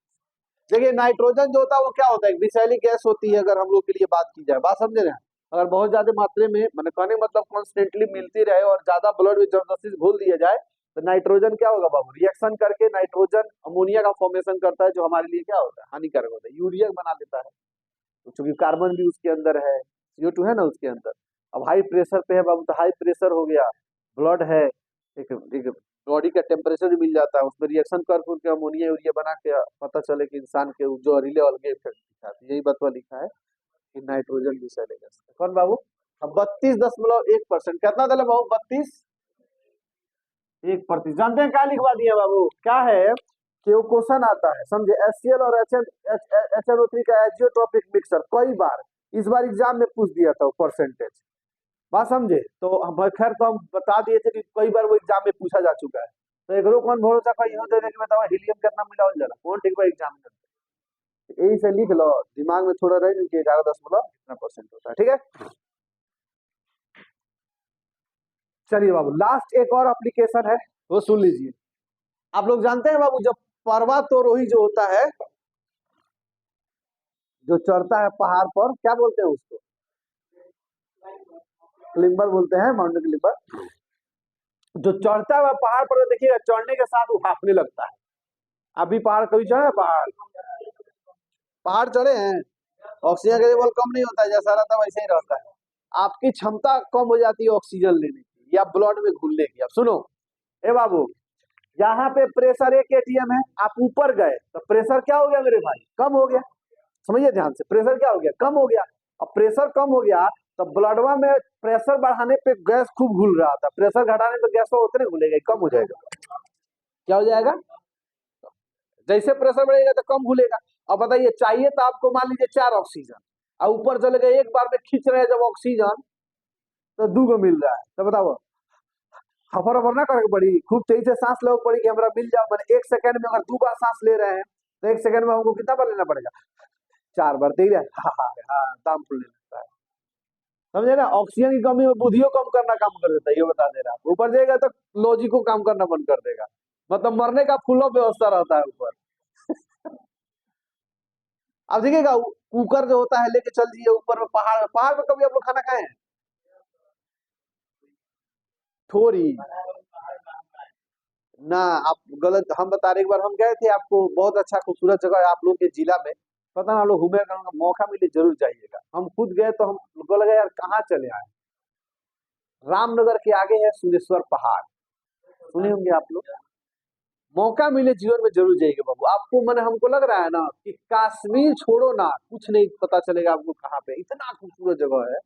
देखिए नाइट्रोजन जो होता है वो क्या होता है? विषैली गैस होती है। अगर हम लोग के लिए बात की जाए, बात समझे ना? अगर बहुत ज्यादा मात्रा में कहने मतलब कॉन्स्टेंटली मिलती रहे और ज्यादा ब्लड में जबरदस्ती घोल दिया जाए तो नाइट्रोजन क्या होगा बाबू? रिएक्शन करके नाइट्रोजन अमोनिया का फॉर्मेशन करता है, जो हमारे लिए क्या होता है? हानिकारक होता है, यूरिया बना देता है। चूंकि कार्बन भी उसके अंदर है, CO2 है ना उसके अंदर। अब हाई प्रेशर पे है बाबू, तो हाई प्रेशर हो गया, ब्लड है, एक बॉडी का टेम्परेचर भी मिल जाता है, उसमें रिएक्शन कर के अमोनिया यूरिया बना के पता चले कि इंसान के जो जहरीले अलगे इफेक्ट दिखा है। यही बतवा लिखा है कि नाइट्रोजन भी चलेगा। कौन बाबू? अब 32.1%, कितना दिला बाबू? 32.1%। जानते हैं क्या लिखवा दिया बाबू? क्या है कि वो क्वेश्चन आता है, समझे, HCl और HNO3 का एजियोट्रोपिक मिक्सचर, कई बार इस बार एग्जाम में पूछ दिया था वो परसेंटेज, बात समझे। तो हम खैर तो हम बता दिए थे कि कई बार वो एग्जाम में पूछा जा चुका है, तो एकरो कौन भरोसा कहीं हो दे कि बताओ हीलियम कितना मिलावल जाला, कौन ठीक बा एग्जाम में। यही से लिख लो, दिमाग में थोड़ा रह कि 11.0 कितना परसेंट होता है, ठीक है। चलिए बाबू, लास्ट एक और एप्लीकेशन है, वो सुन लीजिए। आप लोग जानते हैं बाबू, जब पर्वतारोही जो होता है, जो चढ़ता है पहाड़ पर, क्या बोलते हैं उसको? क्लिम्बर बोलते हैं, माउंटेन क्लिम्बर। जो चढ़ता है वह पहाड़ पर, देखिएगा चढ़ने के साथ वो हाफने लगता है। अभी पहाड़ कभी चढ़े? पहाड़ चढ़े हैं? ऑक्सीजन का लेवल कम नहीं होता है, जैसा रहता है वैसे ही रहता है। आपकी क्षमता कम हो जाती है ऑक्सीजन लेने की या ब्लड में घुलने की। अब सुनो ए बाबू, यहाँ पे प्रेशर 1 atm है, आप ऊपर गए तो प्रेशर क्या हो गया मेरे भाई? कम हो गया। समझिए ध्यान से, प्रेशर क्या हो गया? कम हो गया। अब प्रेशर कम हो गया तो ब्लडवा में प्रेशर बढ़ाने पे गैस खूब घुल रहा था, प्रेशर घटाने पे गैस उतने घुलेगा, कम हो जाएगा। क्या हो जाएगा? जैसे प्रेशर बढ़ेगा तो कम घुलेगा। अब बताइए, चाहिए तो आपको मान लीजिए 4 ऑक्सीजन, और ऊपर चले गए, एक बार में खींच रहे हैं जब ऑक्सीजन, तो 2 को मिल रहा है, तो बताओ हफर हफर ना करके पड़ी, खूब तेजी से सांस लो पड़ी कि हमारा मिल जाओ। मैंने 1 सेकंड में अगर 2 बार सांस ले रहे हैं तो 1 सेकंड में हमको कितना बार लेना पड़ेगा? 4 बार। तेज है, हाँ, दाम फुल लगता है। समझे ना, ऑक्सीजन की कमी में बुद्धियों कम करना काम कर देता है, ये बता दे रहा है। ऊपर जाएगा तो लॉजिक को काम करना बंद कर देगा, मतलब मरने का फुल ऑफ व्यवस्था रहता है ऊपर। अब देखिएगा, कुकर जो होता है लेके चल दिए ऊपर में, पहाड़ पहाड़ में कभी आप लोग खाना खाए हैं? थोड़ी ना, आप गलत, हम बता रहे, एक बार हम गए थे, आपको बहुत अच्छा खूबसूरत जगह है आप लोग के जिला में, पता ना, लोग घूमे का मौका मिले जरूर जाइएगा। हम खुद गए तो हम को लगा यार कहाँ चले आए। रामनगर के आगे है सुनेश्वर पहाड़, सुने होंगे आप लोग। मौका मिले जीवन में जरूर जाइएगा बाबू। आपको मैंने, हमको लग रहा है ना कि कश्मीर छोड़ो ना, कुछ नहीं पता चलेगा आपको कहाँ पे, इतना खूबसूरत जगह है,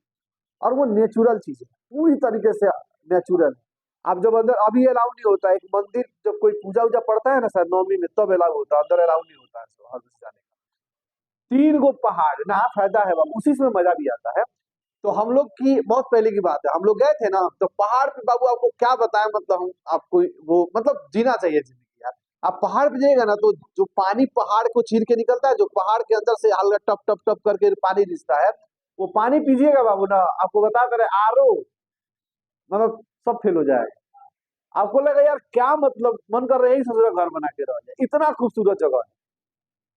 और वो नेचुरल चीज है, पूरी तरीके से नेचुरल। आप जब अंदर, अभी अलाउ नहीं होता है, एक मंदिर जब कोई पूजा वूजा पड़ता है ना शायद नवमी में, तब अलाउ होता है, अंदर अलाउ नहीं होता है जाने का। 3 गो पहाड़ ना, फायदा है बाबू, उसी में मजा भी आता है। तो हम लोग की बहुत पहले की बात है, हम लोग गए थे ना, तो पहाड़ पे बाबू आपको क्या बताएं, मतलब हम आपको वो, मतलब जीना चाहिए जिंदगी यार। आप पहाड़ पे जाइएगा ना, तो जो पानी पहाड़ को चीर के निकलता है, जो पहाड़ के अंदर से हल्का टप टप टप करके पानी रिसता है, वो पानी पीजिएगा बाबू ना, आपको बता दे रहे आरओ, मतलब सब फेल हो जाएगा। आपको लगा यार क्या, मतलब मन कर रहा है यही ससुरा घर बना के रह जाए, इतना खूबसूरत जगह है।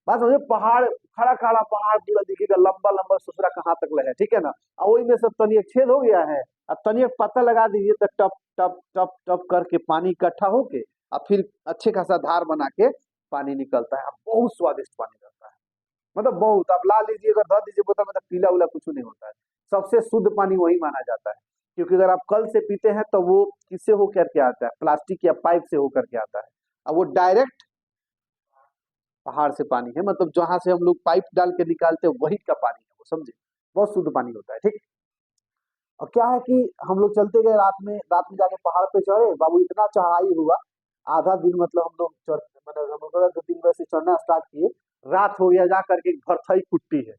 बात समझे, पहाड़, खड़ा खड़ा पहाड़ पूरा दिखेगा, लंबा लंबा ससुरा कहाँ तक लगे, ठीक है ना। और वही में सब तनी एक छेद हो गया है, अब तनी एक पत्ता लगा दीजिए तो टप टप टप टप करके पानी इकट्ठा होके, और फिर अच्छे खासा धार बना के पानी निकलता है, बहुत स्वादिष्ट पानी रहता है। मतलब बहुत, आप ला लीजिए, अगर धर दीजिए बोतल में तो पीला उला कुछ नहीं होता है। सबसे शुद्ध पानी वही माना जाता है, क्योंकि अगर आप कल से पीते हैं तो वो किससे होकर के आता है? प्लास्टिक या पाइप से होकर के आता है। अब वो डायरेक्ट पहाड़ से पानी है, मतलब जहां से हम लोग पाइप डाल के निकालते हैं वही का पानी है वो, समझे, बहुत शुद्ध पानी होता है, ठीक। और क्या है कि हम लोग चलते गए, रात में जाके पहाड़ पे चढ़े बाबू, इतना चढ़ाई हुआ, आधा दिन, मतलब हम लोग चढ़, मतलब हम लोग 2-3 बजे से चढ़ना स्टार्ट किए, रात हो गया, जा करके भरथई कुट्टी है,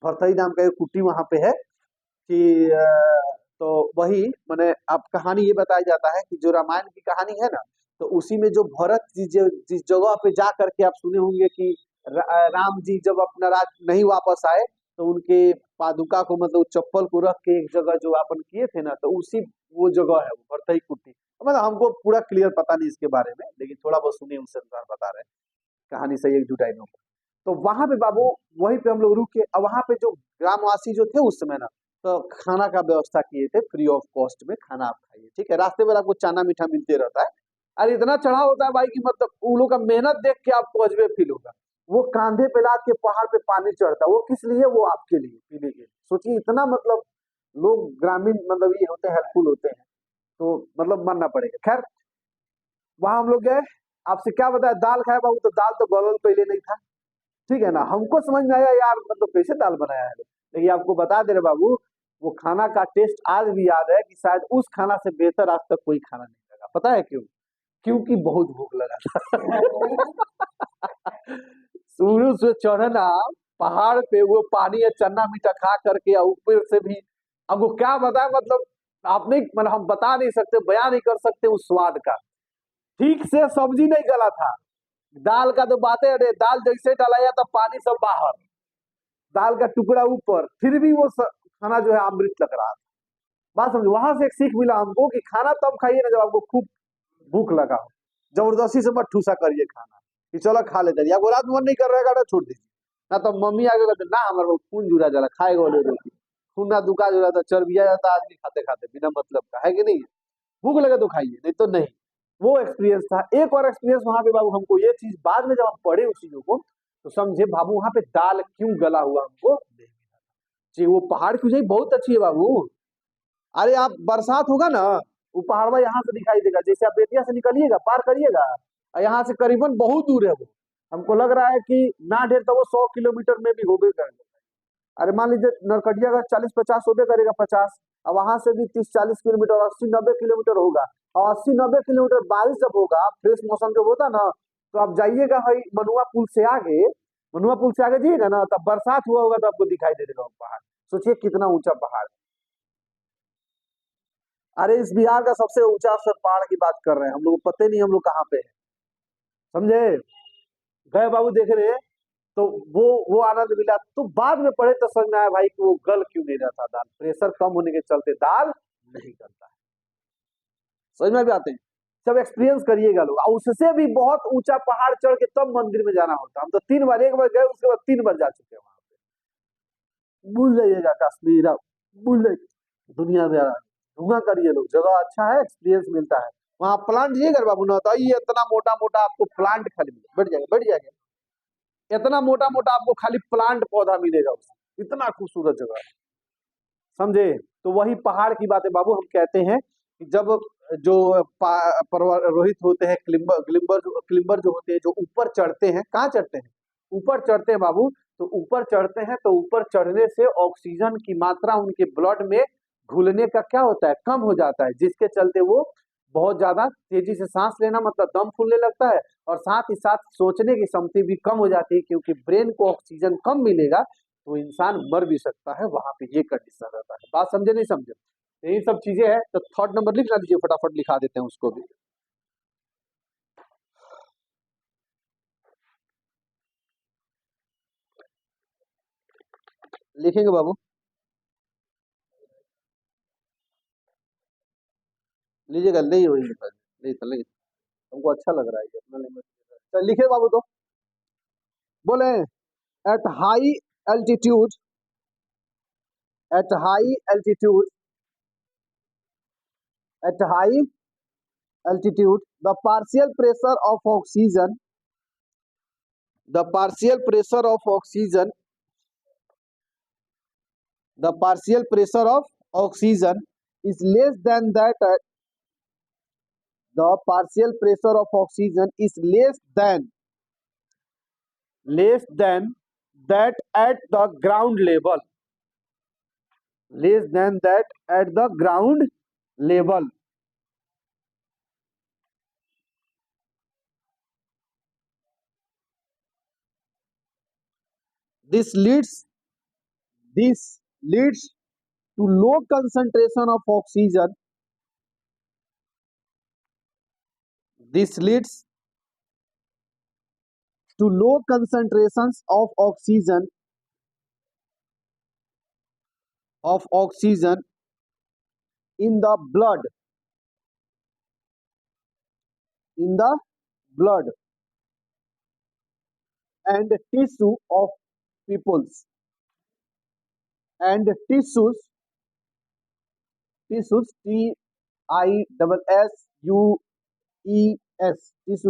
भरथई नाम का एक कुट्टी वहां पे है कि तो वही मैंने, आप कहानी ये बताया जाता है कि जो रामायण की कहानी है ना, तो उसी में जो भरत जी जिस जगह पे जा करके आप सुने होंगे कि राम जी जब अपना राज नहीं वापस आए, तो उनके पादुका को, मतलब चप्पल को रख के एक जगह जो आपन किए थे ना, तो उसी वो जगह है वो भरतई कुट्टी। मतलब हमको पूरा क्लियर पता नहीं इसके बारे में, लेकिन थोड़ा बहुत सुने उनसे अनुसार बता रहे हैं, कहानी सही एक जुटाई में। तो वहां पे बाबू, वहीं पे हम लोग रुके, और वहां पे जो ग्रामवासी जो थे उस समय ना, तो खाना का व्यवस्था किए थे, फ्री ऑफ कॉस्ट में खाना आप खाइए, ठीक है, रास्ते में आपको चाना मीठा मिलते रहता है। अरे इतना चढ़ा होता है भाई कि मतलब उन लोग का मेहनत देख के आपको अजबे फील होगा। वो कांधे पे लाद के पहाड़ पे पानी चढ़ता है, वो किस लिए? वो आपके लिए, पीने के लिए। सोचिए इतना मतलब लोग ग्रामीण मतलब ये होते हैं, हेल्पफुल होते हैं, तो मतलब मानना पड़ेगा। खैर वहां हम लोग गए, आपसे क्या बताया, दाल खाया बाबू, तो दाल तो गलल पहले नहीं था, ठीक है ना। हमको समझ में आया यार मतलब कैसे दाल बनाया है, लेकिन आपको बता दे रहे बाबू, वो खाना का टेस्ट आज भी याद है कि शायद उस खाना से बेहतर आज तक कोई खाना नहीं लगा। पता है क्यों? क्योंकि बहुत भूख लगा था। शुरू से चढ़ना पहाड़ पे, वो पानी या चना मीठा खा करके, और ऊपर से भी हमको क्या बताया, मतलब आप नहीं, मतलब हम बता नहीं सकते, बयान नहीं कर सकते उस स्वाद का। ठीक से सब्जी नहीं गला था, दाल का तो बातें, अरे दाल जैसे डाला जाता पानी सब बाहर, दाल का टुकड़ा ऊपर, फिर भी वो खाना जो है अमृत लग रहा था। बात समझो, वहां से एक सीख मिला हमको कि खाना तब खाइए ना जब आपको खूब भूख लगा हो, जबरदस्ती से मत ठूसा करिए खाना कि चलो खा लेते हैं, या वो रात मन नहीं कर रहा है छोड़ दीजिए। ना तो मम्मी आगे कहते ना हमारे खून जुड़ा जला खाएगा बोले रोटी, खून ना दुका जुड़ा था, चर्बिया जाता आदमी खाते खाते बिना मतलब का, है कि नहीं? भूख लगे तो खाइए, नहीं तो नहीं। वो एक्सपीरियंस था। एक और एक्सपीरियंस वहां पे बाबू, हमको ये चीज बाद में जब हम पढ़े उस चीजों को, तो समझे बाबू वहां पे दाल क्यों गला हुआ हमको नहीं मिला। जी वो पहाड़ की ऊंचाई बहुत अच्छी है बाबू। अरे आप बरसात होगा ना, वो पहाड़वा यहाँ से दिखाई देगा, जैसे आप बेतिया से निकलिएगा पार करिएगा, और यहाँ से करीबन बहुत दूर है वो, हमको लग रहा है कि ना ढेर तो वो 100 किलोमीटर में भी होबे करेगा। अरे मान लीजिए नरकटिया का 40-50 होबे करेगा, 50, और वहां से भी 30-40 किलोमीटर, 80-90 किलोमीटर होगा। और 80-90 किलोमीटर बारिश जब होगा, फ्रेश मौसम जब होता ना, तो आप जाइएगा भाई मनुआ पुल से आगे, मनुआ पुल से आगे जाइएगा ना, तब बरसात हुआ होगा तो आपको दिखाई दे देगा वो पहाड़। सोचिए कितना ऊंचा पहाड़ है। अरे इस बिहार का सबसे ऊंचा सर पहाड़ की बात कर रहे हैं हम लोग, पता ही नहीं हम लोग कहाँ पे है, समझे? गए बाबू देख रहे हैं, तो वो आनंद मिला। तो बाद में पढ़े तो समझ में आया भाई कि वो गल क्यों नहीं रहा था दाल, प्रेशर कम होने के चलते दाल नहीं गलता है। समझ में भी आते हैं, सब एक्सपीरियंस करिएगा लोग। और उससे भी बहुत ऊंचा पहाड़ चढ़ के तब मंदिर में जाना होता है। हम तो 3 बार, एक बार गए उसके बाद 3 बार जा चुके हैं वहां पे। भूल जाइएगा कश्मीर, अब भूल जाइए दुनिया में, घूमा करिए लोग, जगह अच्छा है, एक्सपीरियंस मिलता है। वहाँ प्लांट जाइएगा बाबू ना, तो ये इतना मोटा मोटा आपको प्लांट खाली मिलेगा, बैठ जाएगा बैठ जाएगा, इतना मोटा मोटा आपको खाली प्लांट पौधा मिलेगा उसमें, इतना खूबसूरत जगह है, समझे? तो वही पहाड़ की बात है बाबू। हम कहते हैं कि जब जो पर्वतारोहित होते हैं, क्लिम्बर ग्लिम्बर क्लिम्बर जो होते हैं, जो ऊपर चढ़ते हैं, कहाँ चढ़ते हैं? ऊपर चढ़ते हैं बाबू। तो ऊपर चढ़ते हैं तो ऊपर चढ़ने से ऑक्सीजन की मात्रा उनके ब्लड में घुलने का क्या होता है, कम हो जाता है, जिसके चलते वो बहुत ज्यादा तेजी से सांस लेना मतलब दम फूलने लगता है, और साथ ही साथ सोचने की क्षमता भी कम हो जाती है, क्योंकि ब्रेन को ऑक्सीजन कम मिलेगा तो इंसान मर भी सकता है। वहां पे ये कंडीशन रहता है। बात समझे नहीं समझे? यही सब चीजें हैं। तो थर्ड नंबर लिख ना दीजिए, फटाफट लिखा देते हैं उसको भी। लिखेंगे बाबू? लीजिएगा, नहीं वही लिखा नहीं तो नहीं, हमको अच्छा लग रहा है ये अपना लैंग्वेज। चल लिखे बाबू तो, बोले at high altitude, at high altitude, at high altitude the partial pressure of oxygen, the partial pressure of oxygen, the partial pressure of oxygen is less than that the partial pressure of oxygen is less than that at the ground level, less than that at the ground level. this leads this leads to low concentration of oxygen, this leads to low concentrations of oxygen in the blood, in the blood and tissue of peoples, and tissues tissues, tissues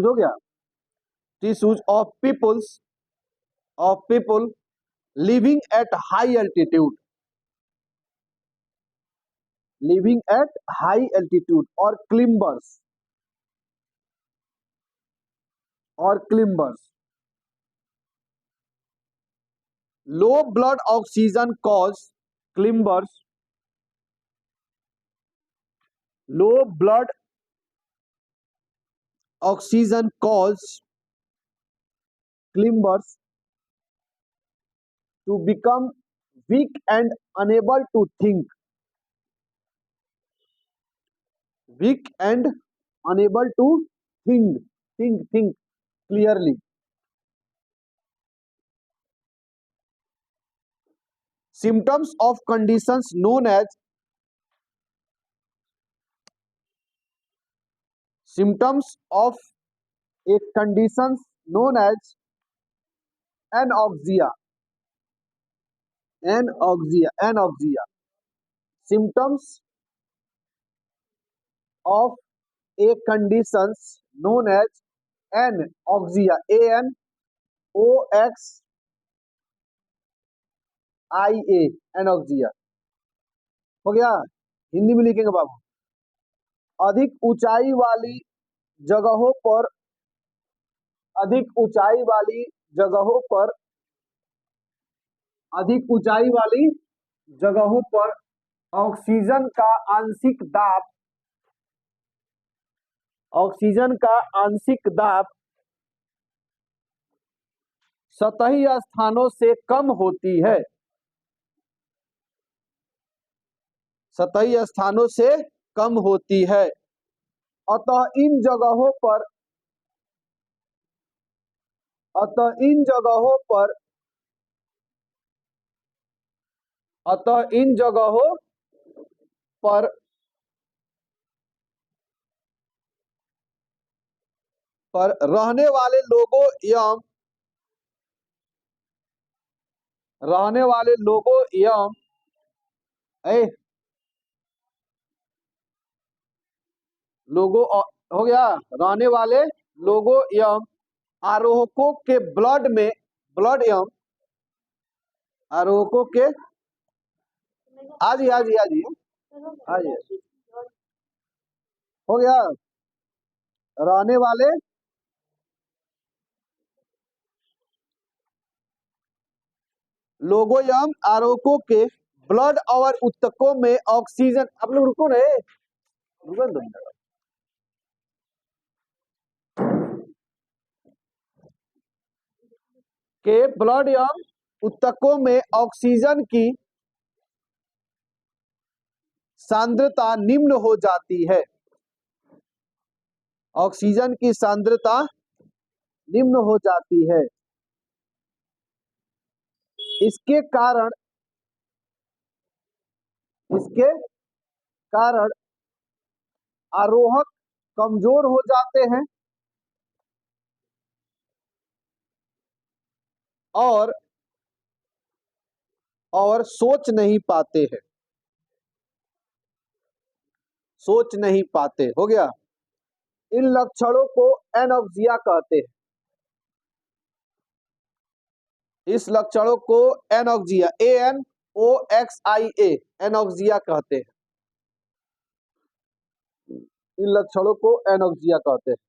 हो गया, tissues of peoples of people living at high altitude, living at high altitude or climbers. Low blood oxygen cause climbers. Low blood oxygen cause climbers to become weak and unable to think. Weak and unable to think clearly. Symptoms of conditions known as symptoms of a conditions known as anoxia. Anoxia. Symptoms of a conditions known as anoxia. ANOXIA. anoxia. हो गया? हिंदी में लिखेंगे बाबू। अधिक ऊंचाई वाली जगहों पर अधिक ऊंचाई वाली जगहों पर अधिक ऊंचाई वाली जगहों पर ऑक्सीजन का आंशिक दाब ऑक्सीजन का आंशिक दाब सतही स्थानों से कम होती है। सतही स्थानों से कम होती है। अतः इन जगहों पर अतः इन जगहों पर अतः इन जगहों पर रहने वाले लोगों एवं लोगों हो गया रहने वाले लोगों एवं आरोहकों के ब्लड एवं आरोहकों के आज हो गया रहने वाले लोगों एवं आरोहकों के ब्लड और ऊतकों में ऑक्सीजन। आप लोग रुको रहे के ब्लड एवं ऊतकों में ऑक्सीजन की सांद्रता निम्न हो जाती है। ऑक्सीजन की सांद्रता निम्न हो जाती है। इसके कारण आरोहक कमजोर हो जाते हैं और सोच नहीं पाते। हो गया? इन लक्षणों को एनोक्सिया कहते हैं। इस लक्षणों को एनोक्सिया ANOXIA एनोक्सिया कहते हैं। इन लक्षणों को एनोक्सिया कहते हैं।